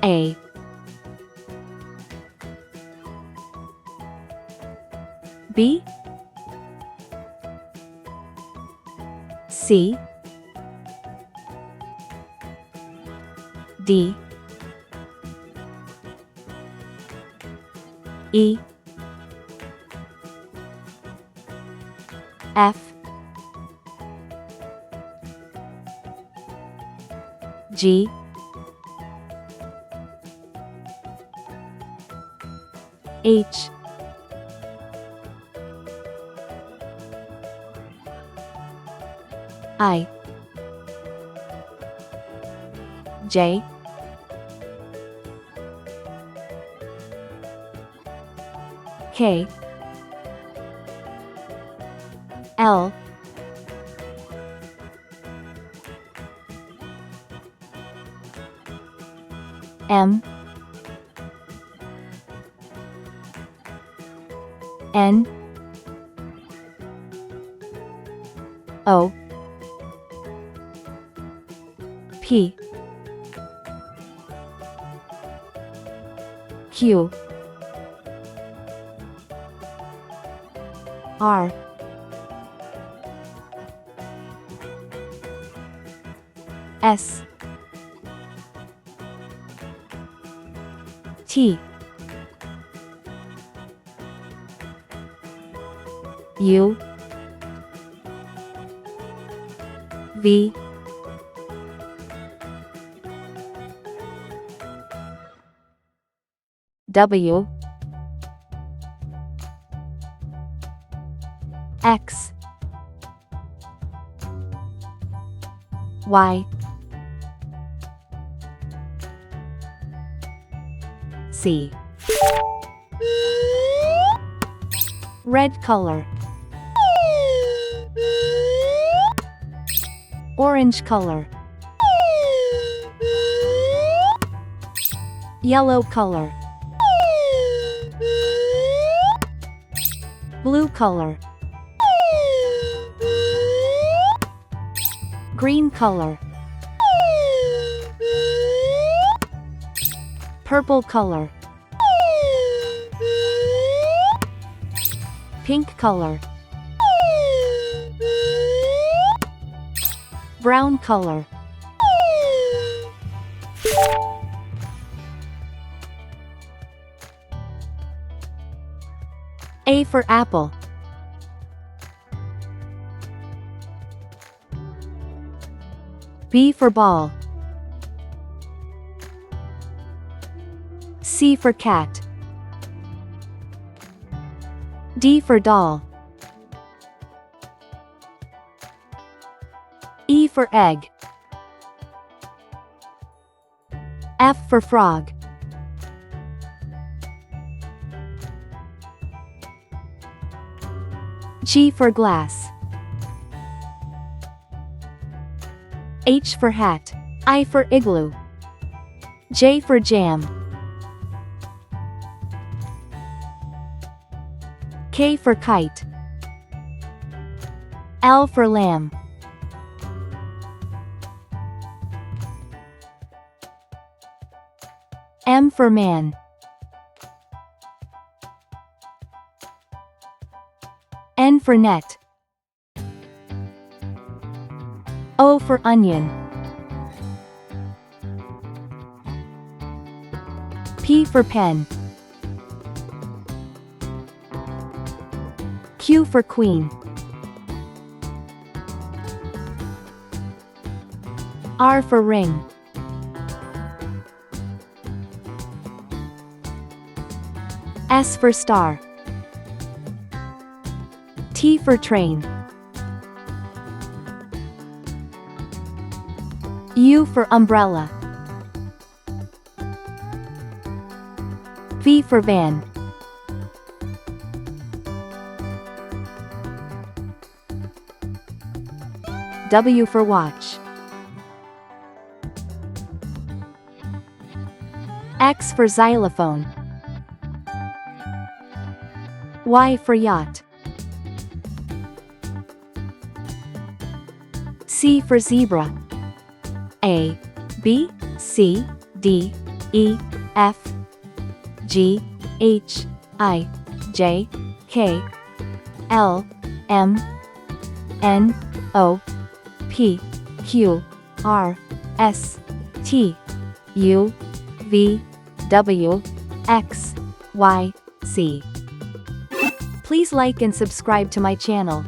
A, B, C, D, E, F, G, H, I, J, K, L, M, N, O, P, Q, R, S, T, U, V, W, X, Y, C. Red color, orange color, yellow color, blue color, green color, purple color, pink color, brown color, A for apple, B for ball, C for cat, D for doll, E for egg, F for frog, G for glass, H for hat, I for igloo, J for jam, K for kite, L for lamb, M for man, N for net, O for onion, P for pen, Q for queen, R for ring, S for star, T for train, U for umbrella, V for van, W for watch, X for xylophone, Y for yacht, C for zebra, A, B, C, D, E, F, G, H, I, J, K, L, M, N, O, P, Q, R, S, T, U, V, W, X, Y, Z. Please like and subscribe to my channel.